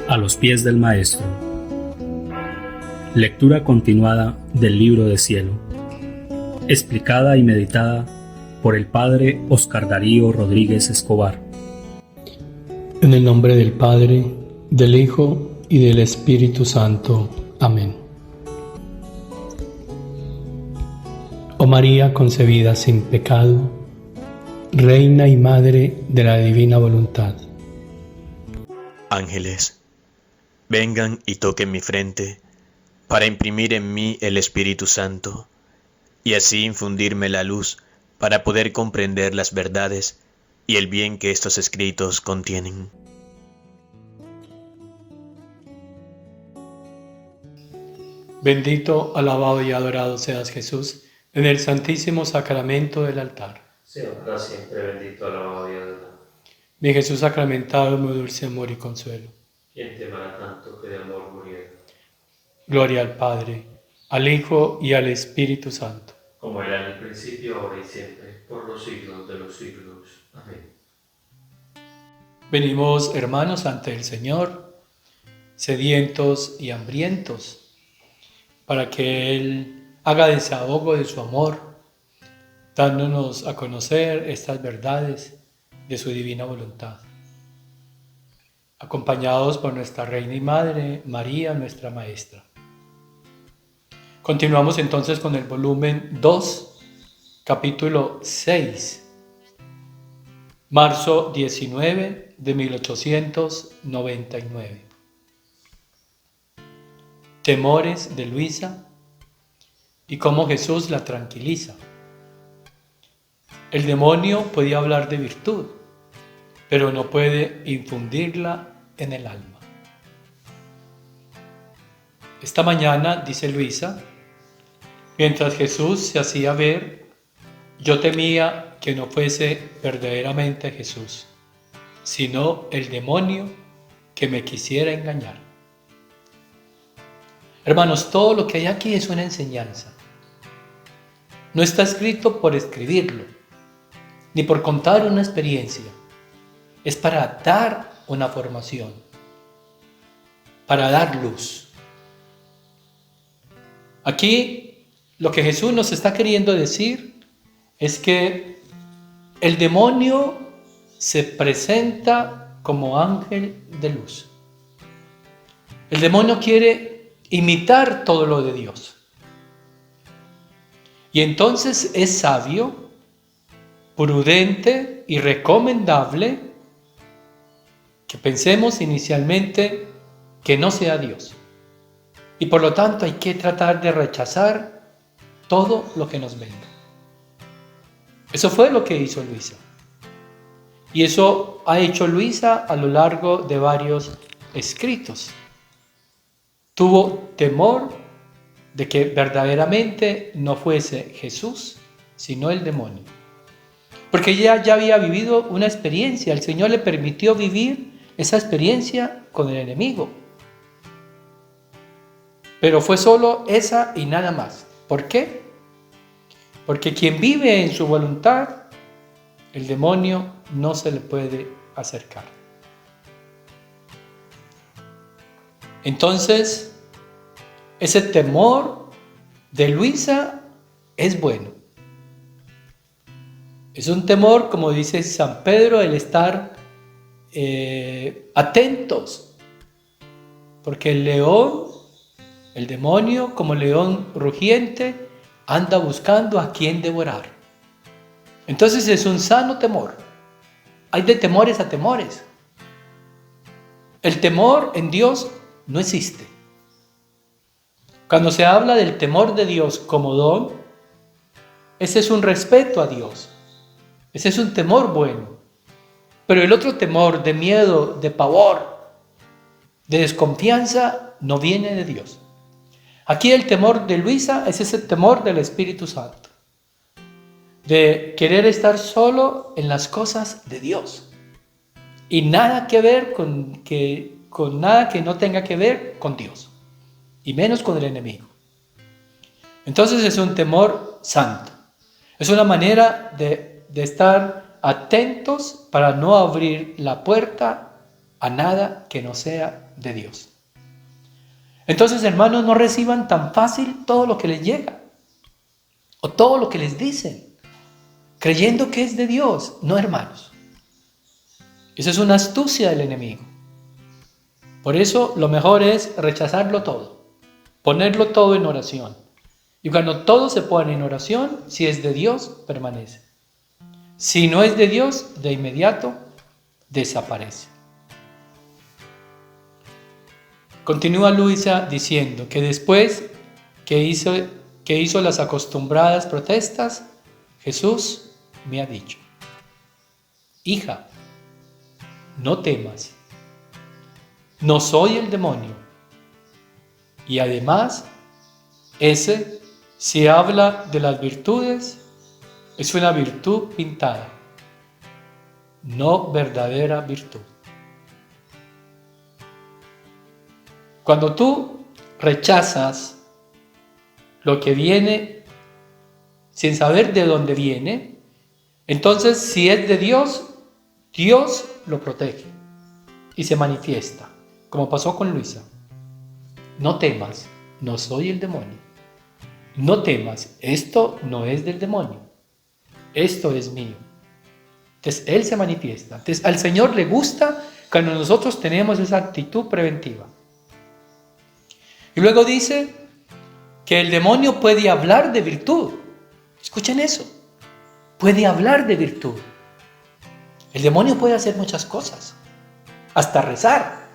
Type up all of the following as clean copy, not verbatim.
A los pies del Maestro. Lectura continuada del Libro de Cielo. Explicada y meditada por el Padre Oscar Darío Rodríguez Escobar. En el nombre del Padre, del Hijo y del Espíritu Santo. Amén. Oh María concebida sin pecado, Reina y Madre de la Divina Voluntad. Ángeles, vengan y toquen mi frente para imprimir en mí el Espíritu Santo y así infundirme la luz para poder comprender las verdades y el bien que estos escritos contienen. Bendito, alabado y adorado seas Jesús en el santísimo sacramento del altar. Sea para siempre bendito, alabado y adorado. Mi Jesús sacramentado, mi dulce amor y consuelo. ¿Quién te amará tanto que de amor muriera? Gloria al Padre, al Hijo y al Espíritu Santo. Como era en el principio, ahora y siempre, por los siglos de los siglos. Amén. Venimos, hermanos, ante el Señor, sedientos y hambrientos, para que Él haga desahogo de su amor, dándonos a conocer estas verdades de su divina voluntad. Acompañados por nuestra Reina y Madre, María, nuestra Maestra. Continuamos entonces con el volumen 2, capítulo 6, marzo 19 de 1899. Temores de Luisa y cómo Jesús la tranquiliza. El demonio podía hablar de virtud, pero no puede infundirla en el alma. Esta mañana, dice Luisa, mientras Jesús se hacía ver, yo temía que no fuese verdaderamente Jesús, sino el demonio que me quisiera engañar. Hermanos, todo lo que hay aquí es una enseñanza. No está escrito por escribirlo, ni por contar una experiencia. Es para dar una formación, para dar luz. Aquí lo que Jesús nos está queriendo decir es que el demonio se presenta como ángel de luz. El demonio quiere imitar todo lo de Dios. Y entonces es sabio, prudente y recomendable que pensemos inicialmente que no sea Dios. Y por lo tanto hay que tratar de rechazar todo lo que nos venga. Eso fue lo que hizo Luisa. Y eso ha hecho Luisa a lo largo de varios escritos. Tuvo temor de que verdaderamente no fuese Jesús, sino el demonio. Porque ella ya había vivido una experiencia. El Señor le permitió vivir esa experiencia con el enemigo. Pero fue solo esa y nada más. ¿Por qué? Porque quien vive en su voluntad, el demonio no se le puede acercar. Entonces, ese temor de Luisa es bueno. Es un temor, como dice San Pedro, el estar atentos. Porque el león, el demonio, como león rugiente, anda buscando a quien devorar. Entonces es un sano temor. Hay de temores a temores. El temor en Dios no existe. Cuando se habla del temor de Dios como don, ese es un respeto a Dios. Ese es un temor bueno. Pero el otro temor de miedo, de pavor, de desconfianza, no viene de Dios. Aquí el temor de Luisa es ese temor del Espíritu Santo, de querer estar solo en las cosas de Dios y nada que ver con nada que no tenga que ver con Dios y menos con el enemigo. Entonces es un temor santo. Es una manera de estar atentos para no abrir la puerta a nada que no sea de Dios. Entonces, hermanos, no reciban tan fácil todo lo que les llega o todo lo que les dicen, creyendo que es de Dios. No, hermanos. Esa es una astucia del enemigo. Por eso lo mejor es rechazarlo todo, ponerlo todo en oración. Y cuando todo se pone en oración, si es de Dios, permanece. Si no es de Dios, de inmediato desaparece. Continúa Luisa diciendo que después que hizo las acostumbradas protestas, Jesús me ha dicho: hija, no temas, no soy el demonio. Y además, ese, si habla de las virtudes, es una virtud pintada, no verdadera virtud. Cuando tú rechazas lo que viene sin saber de dónde viene, entonces si es de Dios, Dios lo protege y se manifiesta, como pasó con Luisa. No temas, no soy el demonio. No temas, esto no es del demonio, esto es mío. Entonces Él se manifiesta. Entonces al Señor le gusta cuando nosotros tenemos esa actitud preventiva. Y luego dice que el demonio puede hablar de virtud. Escuchen eso. Puede hablar de virtud. El demonio puede hacer muchas cosas. Hasta rezar.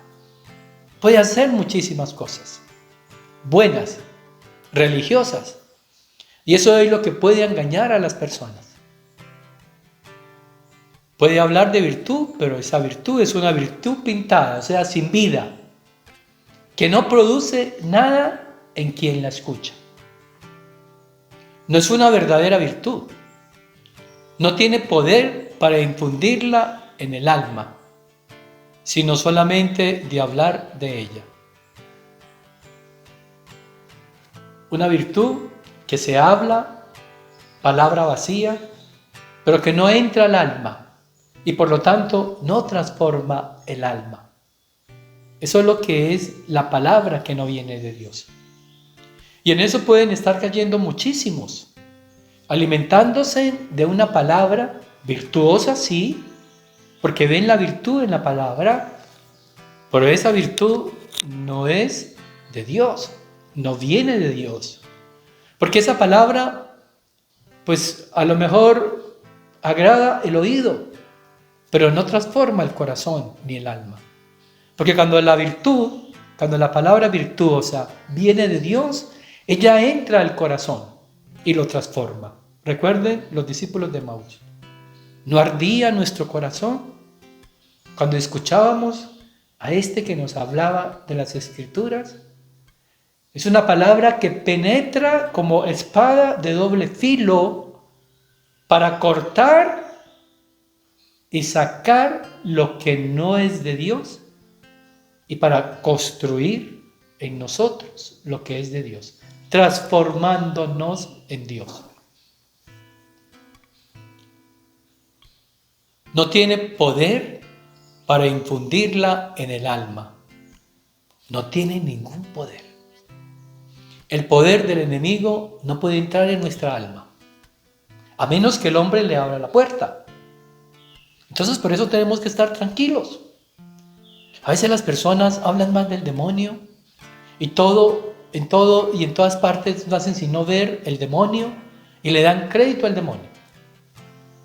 Puede hacer muchísimas cosas. Buenas, religiosas. Y eso es lo que puede engañar a las personas. Puede hablar de virtud, pero esa virtud es una virtud pintada, o sea, sin vida, que no produce nada en quien la escucha. No es una verdadera virtud. No tiene poder para infundirla en el alma, sino solamente de hablar de ella. Una virtud que se habla, palabra vacía, pero que no entra al alma y por lo tanto no transforma el alma. Eso es lo que es la palabra que no viene de Dios. Y en eso pueden estar cayendo muchísimos, alimentándose de una palabra virtuosa, sí, porque ven la virtud en la palabra, pero esa virtud no es de Dios, no viene de Dios. Porque esa palabra, pues a lo mejor agrada el oído, pero no transforma el corazón ni el alma. Porque cuando la palabra virtuosa viene de Dios, ella entra al corazón y lo transforma. Recuerden los discípulos de Emaús. ¿No ardía nuestro corazón cuando escuchábamos a este que nos hablaba de las Escrituras? Es una palabra que penetra como espada de doble filo para cortar y sacar lo que no es de Dios y para construir en nosotros lo que es de Dios, transformándonos en Dios. No tiene poder para infundirla en el alma. No tiene ningún poder. El poder del enemigo no puede entrar en nuestra alma, a menos que el hombre le abra la puerta. Entonces por eso tenemos que estar tranquilos. A veces las personas hablan más del demonio y en todas partes no hacen sino ver el demonio y le dan crédito al demonio.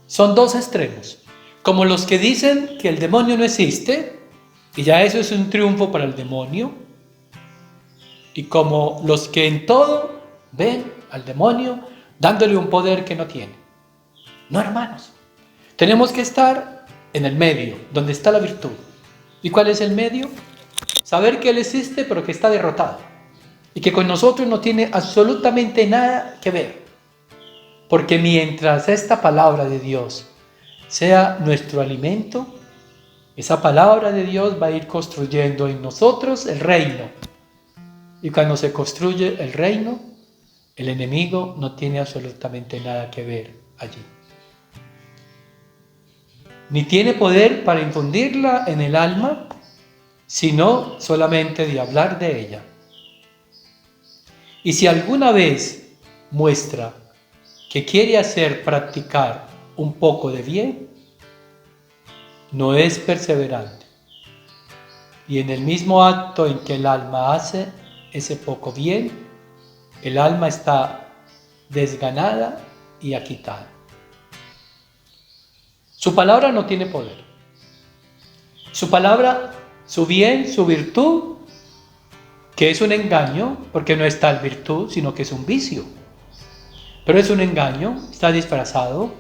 Son dos extremos, como los que dicen que el demonio no existe y ya eso es un triunfo para el demonio, y como los que en todo ven al demonio dándole un poder que no tiene. No, hermanos, tenemos que estar en el medio, donde está la virtud. ¿Y cuál es el medio? Saber que Él existe, pero que está derrotado. Y que con nosotros no tiene absolutamente nada que ver. Porque mientras esta palabra de Dios sea nuestro alimento, esa palabra de Dios va a ir construyendo en nosotros el reino. Y cuando se construye el reino, el enemigo no tiene absolutamente nada que ver allí. Ni tiene poder para infundirla en el alma, sino solamente de hablar de ella. Y si alguna vez muestra que quiere hacer practicar un poco de bien, no es perseverante. Y en el mismo acto en que el alma hace ese poco bien, el alma está desganada y agitada. Su palabra no tiene poder. Su palabra, su bien, su virtud, que es un engaño, porque no es tal virtud, sino que es un vicio. Pero es un engaño, está disfrazado,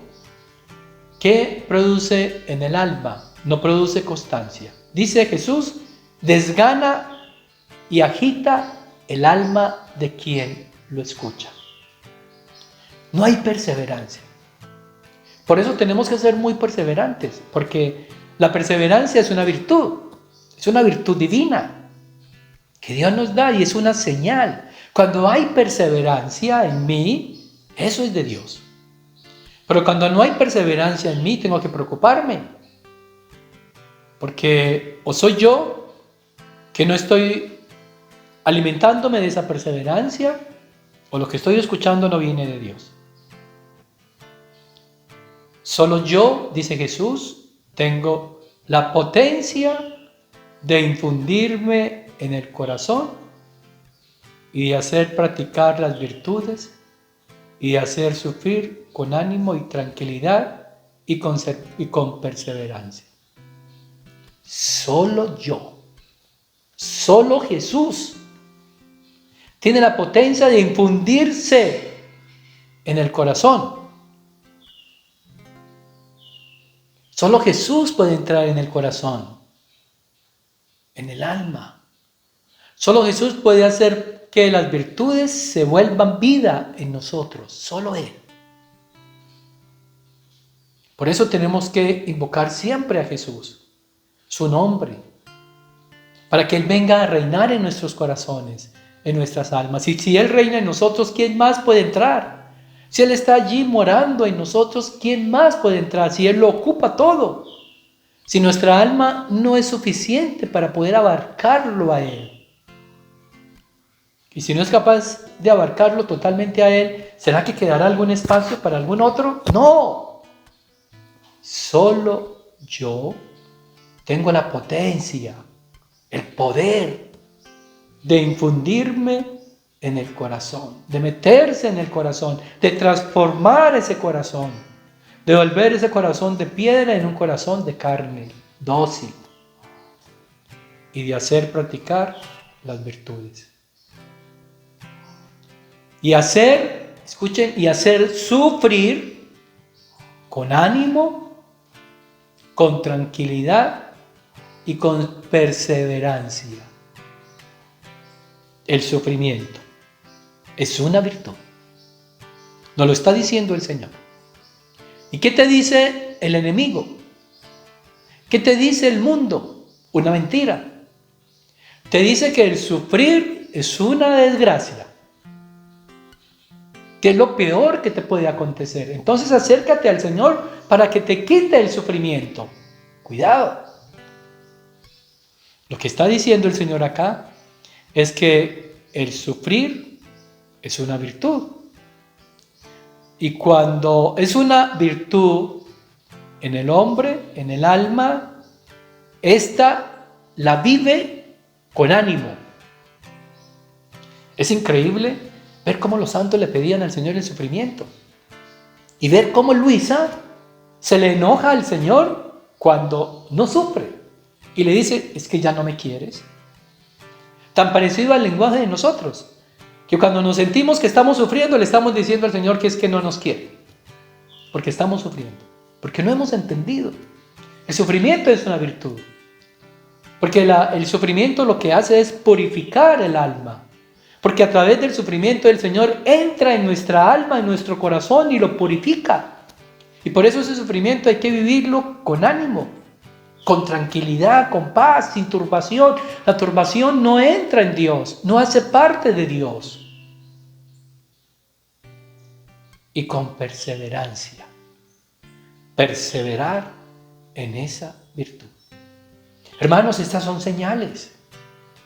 que produce en el alma, no produce constancia. Dice Jesús, desgana y agita el alma de quien lo escucha. No hay perseverancia. Por eso tenemos que ser muy perseverantes, porque la perseverancia es una virtud divina que Dios nos da y es una señal. Cuando hay perseverancia en mí, eso es de Dios. Pero cuando no hay perseverancia en mí, tengo que preocuparme, porque o soy yo que no estoy alimentándome de esa perseverancia, o lo que estoy escuchando no viene de Dios. Solo yo, dice Jesús, tengo la potencia de infundirme en el corazón y de hacer practicar las virtudes y de hacer sufrir con ánimo y tranquilidad y con perseverancia. Solo yo, solo Jesús tiene la potencia de infundirse en el corazón. Solo Jesús puede entrar en el corazón, en el alma. Solo Jesús puede hacer que las virtudes se vuelvan vida en nosotros. Solo Él. Por eso tenemos que invocar siempre a Jesús, su nombre, para que Él venga a reinar en nuestros corazones, en nuestras almas. Y si Él reina en nosotros, ¿quién más puede entrar? Si Él está allí morando en nosotros, ¿quién más puede entrar? Si Él lo ocupa todo. Si nuestra alma no es suficiente para poder abarcarlo a Él. Y si no es capaz de abarcarlo totalmente a Él, ¿será que quedará algún espacio para algún otro? No. Solo yo tengo la potencia, el poder de infundirme en el corazón, de meterse en el corazón, de transformar ese corazón, de volver ese corazón de piedra en un corazón de carne, dócil, y de hacer practicar las virtudes. Y hacer, escuchen, y hacer sufrir con ánimo, con tranquilidad y con perseverancia. El sufrimiento es una virtud. Nos lo está diciendo el Señor. ¿Y qué te dice el enemigo? ¿Qué te dice el mundo? Una mentira. Te dice que el sufrir es una desgracia, que es lo peor que te puede acontecer. Entonces acércate al Señor para que te quite el sufrimiento. Cuidado. Lo que está diciendo el Señor acá es que el sufrir es una virtud. Y cuando es una virtud en el hombre, en el alma, ésta la vive con ánimo. Es increíble ver cómo los santos le pedían al Señor el sufrimiento. Y ver cómo Luisa se le enoja al Señor cuando no sufre. Y le dice, es que ya no me quieres. Tan parecido al lenguaje de nosotros, que cuando nos sentimos que estamos sufriendo, le estamos diciendo al Señor que es que no nos quiere, porque estamos sufriendo, porque no hemos entendido. El sufrimiento es una virtud, porque el sufrimiento lo que hace es purificar el alma, porque a través del sufrimiento el Señor entra en nuestra alma, en nuestro corazón y lo purifica. Y por eso ese sufrimiento hay que vivirlo con ánimo, con tranquilidad, con paz, sin turbación. La turbación no entra en Dios, no hace parte de Dios. Y con perseverancia. perseverar en esa virtud. Hermanos, estas son señales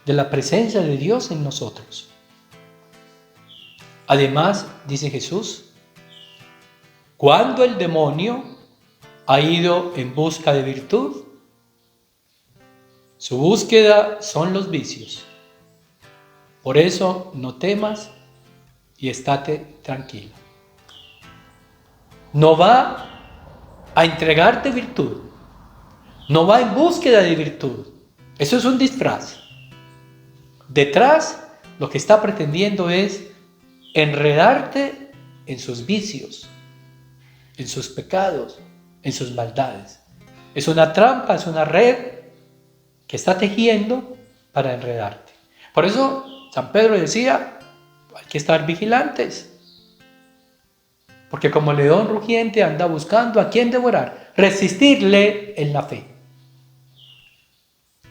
de la presencia de Dios en nosotros. Además, dice Jesús, cuando el demonio ha ido en busca de virtud, su búsqueda son los vicios. Por eso no temas y estate tranquilo. No va a entregarte virtud, no va en búsqueda de virtud. Eso es un disfraz. Detrás, lo que está pretendiendo es enredarte en sus vicios, en sus pecados, en sus maldades. Es una trampa, es una red que está tejiendo para enredarte. Por eso San Pedro decía, hay que estar vigilantes, porque como león rugiente anda buscando a quien devorar. Resistirle en la fe.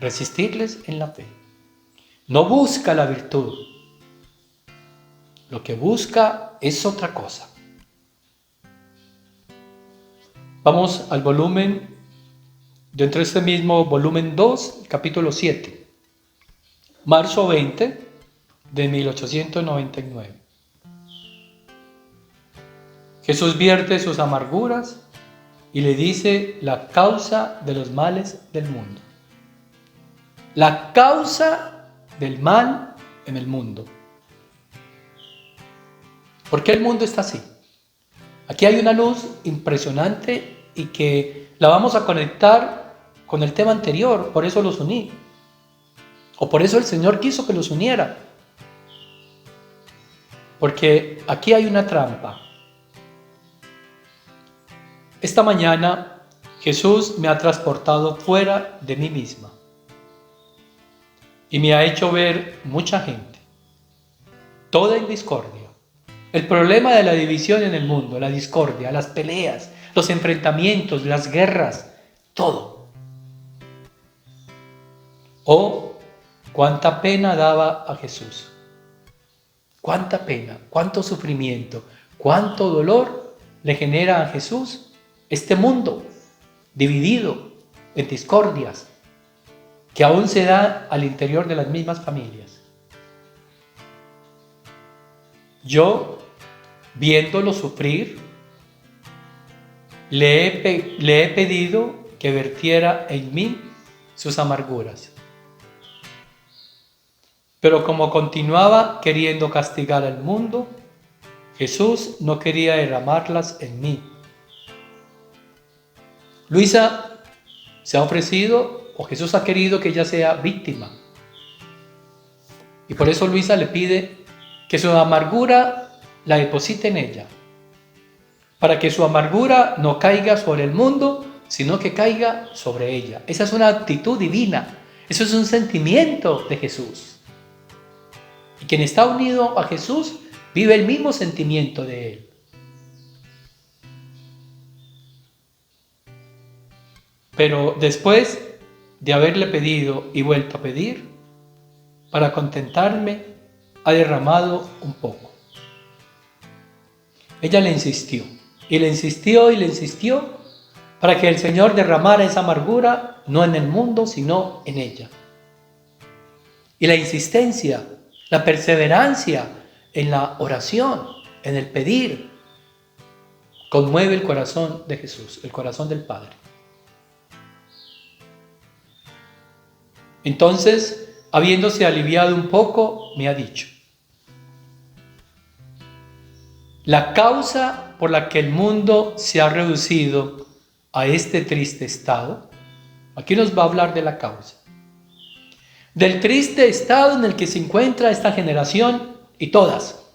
Resistirles en la fe. No busca la virtud. Lo que busca es otra cosa. Vamos al volumen, dentro de este mismo volumen 2, capítulo 7. Marzo 20 de 1899. Jesús vierte sus amarguras y le dice la causa de los males del mundo. La causa del mal en el mundo. ¿Por qué el mundo está así? Aquí hay una luz impresionante y que la vamos a conectar con el tema anterior, por eso los uní. O por eso el Señor quiso que los uniera. Porque aquí hay una trampa. Esta mañana Jesús me ha transportado fuera de mí misma y me ha hecho ver mucha gente, toda en discordia. El problema de la división en el mundo, la discordia, las peleas, los enfrentamientos, las guerras, todo. Oh, cuánta pena daba a Jesús. Cuánta pena, cuánto sufrimiento, cuánto dolor le genera a Jesús este mundo dividido en discordias que aún se da al interior de las mismas familias. Yo, viéndolo sufrir, le he pedido que vertiera en mí sus amarguras. Pero como continuaba queriendo castigar al mundo, Jesús no quería derramarlas en mí. Luisa se ha ofrecido, o Jesús ha querido que ella sea víctima. Y por eso Luisa le pide que su amargura la deposite en ella, para que su amargura no caiga sobre el mundo, sino que caiga sobre ella. Esa es una actitud divina, eso es un sentimiento de Jesús. Y quien está unido a Jesús vive el mismo sentimiento de Él. Pero después de haberle pedido y vuelto a pedir, para contentarme, ha derramado un poco. Ella le insistió, y le insistió, y le insistió, para que el Señor derramara esa amargura, no en el mundo, sino en ella. Y la insistencia, la perseverancia en la oración, en el pedir, conmueve el corazón de Jesús, el corazón del Padre. Entonces, habiéndose aliviado un poco, me ha dicho: la causa por la que el mundo se ha reducido a este triste estado, aquí nos va a hablar de la causa, del triste estado en el que se encuentra esta generación y todas,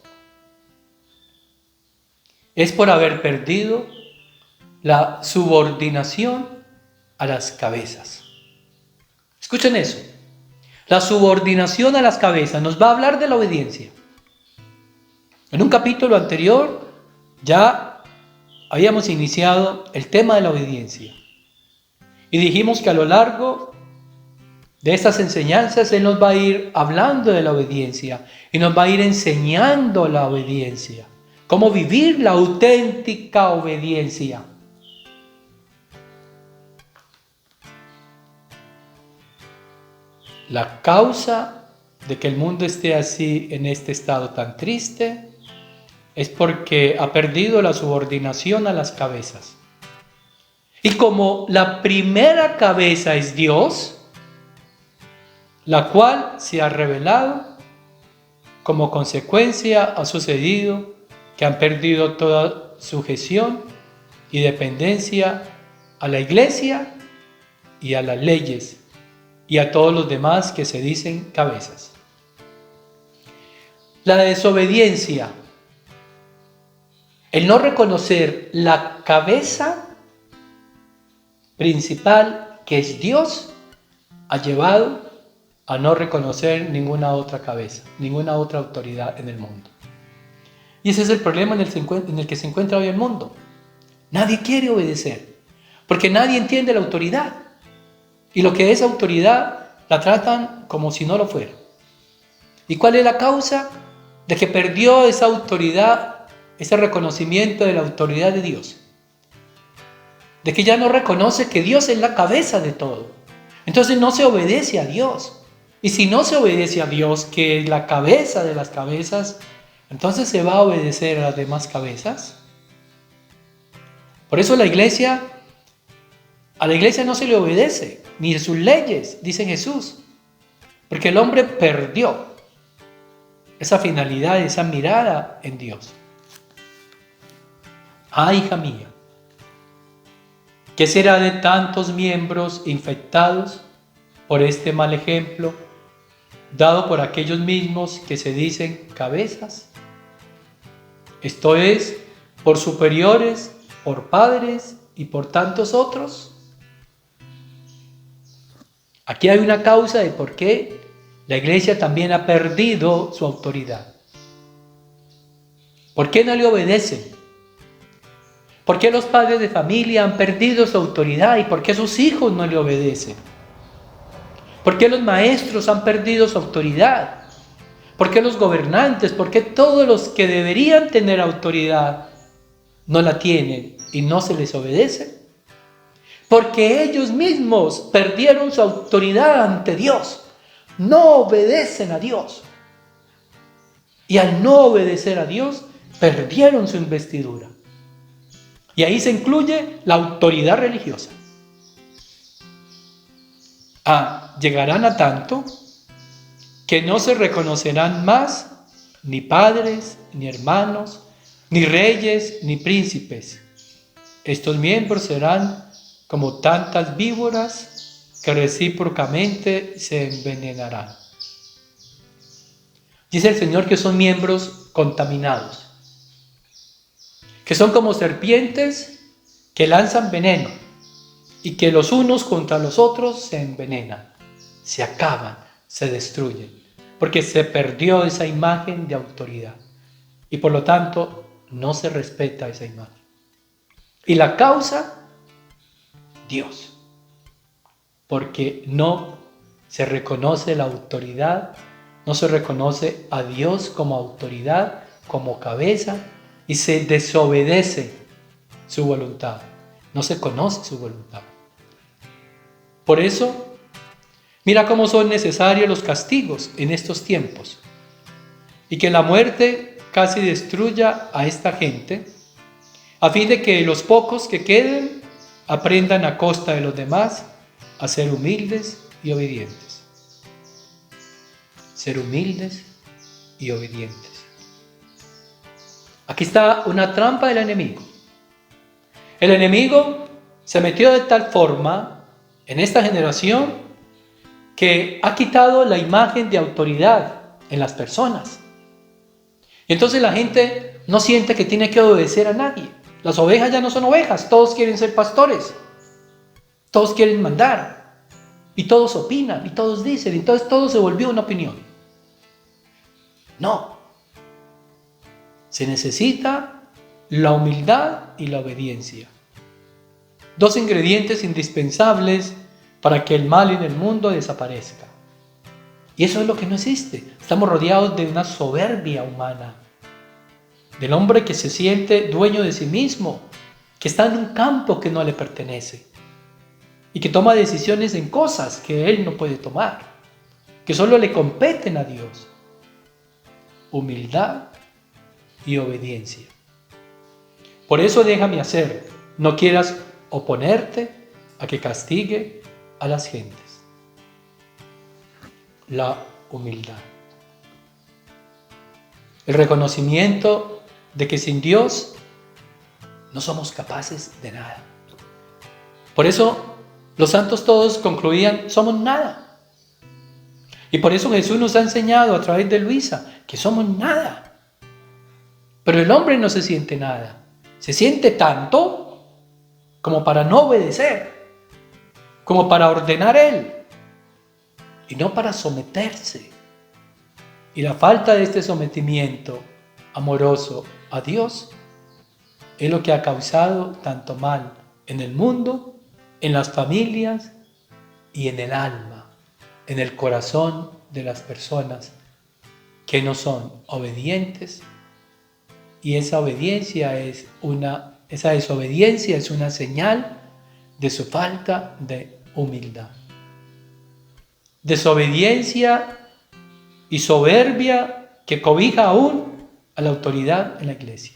es por haber perdido la subordinación a las cabezas. Escuchen eso, la subordinación a las cabezas. Nos va a hablar de la obediencia. En un capítulo anterior ya habíamos iniciado el tema de la obediencia y dijimos que a lo largo de estas enseñanzas Él nos va a ir hablando de la obediencia y nos va a ir enseñando la obediencia, cómo vivir la auténtica obediencia. la causa de que el mundo esté así en este estado tan triste es porque ha perdido la subordinación a las cabezas. Y como la primera cabeza es Dios, la cual se ha revelado, como consecuencia ha sucedido que han perdido toda sujeción y dependencia a la iglesia y a las leyes y a todos los demás que se dicen cabezas. La desobediencia, el no reconocer la cabeza principal que es Dios, ha llevado a no reconocer ninguna otra cabeza, ninguna otra autoridad en el mundo. Y ese es el problema en el que se encuentra hoy el mundo. Nadie quiere obedecer, porque nadie entiende la autoridad. Y lo que es autoridad la tratan como si no lo fuera. ¿Y cuál es la causa de que perdió esa autoridad, ese reconocimiento de la autoridad de Dios? De que ya no reconoce que Dios es la cabeza de todo. Entonces no se obedece a Dios. Y si no se obedece a Dios, que es la cabeza de las cabezas, entonces se va a obedecer a las demás cabezas. Por eso a la iglesia no se le obedece, ni sus leyes, dice Jesús. Porque el hombre perdió esa finalidad, esa mirada en Dios. Ah, hija mía, ¿qué será de tantos miembros infectados por este mal ejemplo, dado por aquellos mismos que se dicen cabezas? Esto es, por superiores, por padres y por tantos otros. Aquí hay una causa de por qué la iglesia también ha perdido su autoridad. ¿Por qué no le obedecen? ¿Por qué los padres de familia han perdido su autoridad y por qué sus hijos no le obedecen? ¿Por qué los maestros han perdido su autoridad? ¿Por qué los gobernantes? ¿Por qué todos los que deberían tener autoridad no la tienen y no se les obedece? Porque ellos mismos perdieron su autoridad ante Dios. No obedecen a Dios. Y al no obedecer a Dios, perdieron su investidura. Y ahí se incluye la autoridad religiosa. Llegarán a tanto que no se reconocerán más ni padres, ni hermanos, ni reyes, ni príncipes. Estos miembros serán como tantas víboras que recíprocamente se envenenarán. Dice el Señor que son miembros contaminados, que son como serpientes que lanzan veneno y que los unos contra los otros se envenenan, se acaban, se destruyen, porque se perdió esa imagen de autoridad y por lo tanto no se respeta esa imagen. Y la causa, Dios, porque no se reconoce la autoridad, no se reconoce a Dios como autoridad, como cabeza, y se desobedece su voluntad, no se conoce su voluntad. Por eso, mira cómo son necesarios los castigos en estos tiempos, y que la muerte casi destruya a esta gente, a fin de que los pocos que queden aprendan a costa de los demás a ser humildes y obedientes. Ser humildes y obedientes. Aquí está una trampa del enemigo. El enemigo se metió de tal forma en esta generación que ha quitado la imagen de autoridad en las personas. Y entonces la gente no siente que tiene que obedecer a nadie. Las ovejas ya no son ovejas, todos quieren ser pastores, todos quieren mandar, y todos opinan, y todos dicen, entonces todo se volvió una opinión. No, se necesita la humildad y la obediencia. Dos ingredientes indispensables para que el mal en el mundo desaparezca. Y eso es lo que no existe. Estamos rodeados de una soberbia humana, del hombre que se siente dueño de sí mismo, que está en un campo que no le pertenece y que toma decisiones en cosas que él no puede tomar. que solo le competen a Dios: humildad y obediencia. Por eso déjame hacer, no quieras oponerte a que castigue a las gentes. La humildad. El reconocimiento de que sin Dios no somos capaces de nada. Por eso los santos todos concluían: somos nada. Y por eso Jesús nos ha enseñado a través de Luisa que somos nada. Pero el hombre no se siente nada. Se siente tanto como para no obedecer, como para ordenar él, y no para someterse. Y la falta de este sometimiento amoroso a Dios es lo que ha causado tanto mal en el mundo, en las familias y en el alma, en el corazón de las personas que no son obedientes. Y esa desobediencia es una señal de su falta de humildad. Desobediencia y soberbia que cobija aún a la autoridad en la iglesia.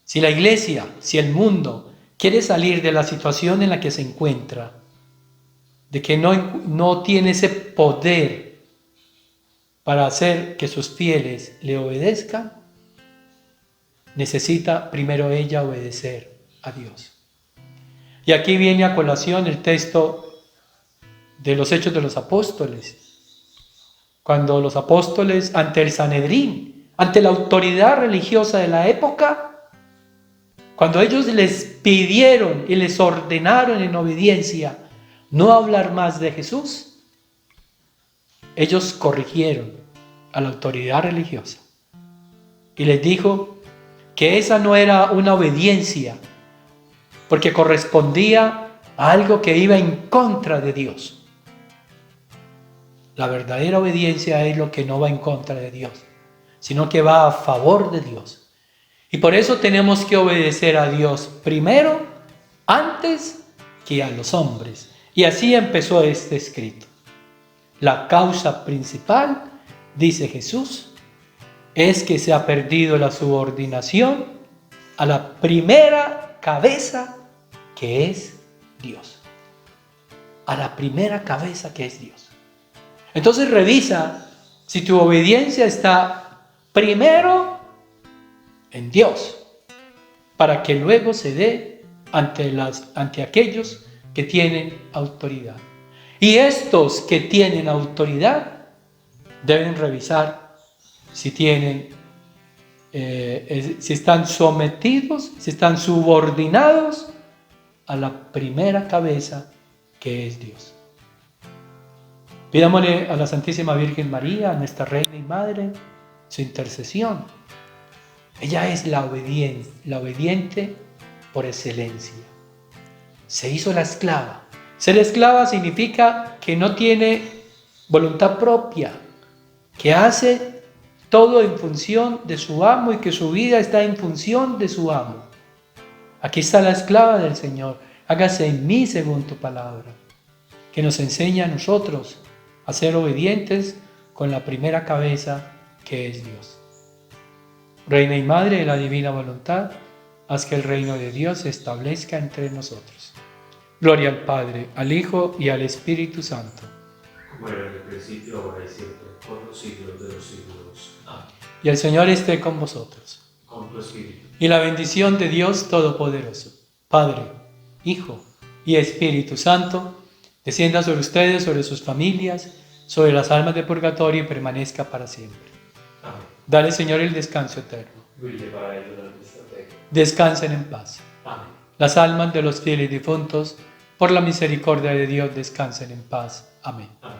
Si la iglesia, si el mundo quiere salir de la situación en la que se encuentra, de que no tiene ese poder para hacer que sus fieles le obedezcan, necesita primero ella obedecer a Dios. Y aquí viene a colación el texto de los Hechos de los Apóstoles, cuando los apóstoles ante el Sanedrín, ante la autoridad religiosa de la época, cuando ellos les pidieron y les ordenaron en obediencia no hablar más de Jesús, ellos corrigieron a la autoridad religiosa y les dijo que esa no era una obediencia, porque correspondía a algo que iba en contra de Dios. La verdadera obediencia es lo que no va en contra de Dios, sino que va a favor de Dios. Y por eso tenemos que obedecer a Dios primero, antes que a los hombres. Y así empezó este escrito. La causa principal, dice Jesús, es que se ha perdido la subordinación a la primera cabeza que es Dios. A la primera cabeza que es Dios. Entonces revisa si tu obediencia está primero en Dios, para que luego se dé ante aquellos que tienen autoridad. Y estos que tienen autoridad deben revisar si están sometidos, si están subordinados a la primera cabeza que es Dios. Pidámosle a la Santísima Virgen María, a nuestra Reina y Madre, su intercesión. Ella es la obediente por excelencia. Se hizo la esclava. Ser esclava significa que no tiene voluntad propia, que hace todo en función de su amo y que su vida está en función de su amo. Aquí está la esclava del Señor. Hágase en mí según tu palabra, que nos enseña a nosotros a ser obedientes con la primera cabeza que es Dios. Reina y Madre de la Divina Voluntad, haz que el reino de Dios se establezca entre nosotros. Gloria al Padre, al Hijo y al Espíritu Santo. Como era en el principio, ahora y siempre, por los siglos de los siglos. Amén. Y el Señor esté con vosotros. Con tu espíritu. Y la bendición de Dios Todopoderoso, Padre, Hijo y Espíritu Santo, descienda sobre ustedes, sobre sus familias, sobre las almas de purgatorio y permanezca para siempre. Amén. Dale, Señor, el descanso eterno. Ville para ellos la nuestra fe. Descansen en paz. Amén. Las almas de los fieles difuntos, por la misericordia de Dios, descansen en paz. Amén. Amén.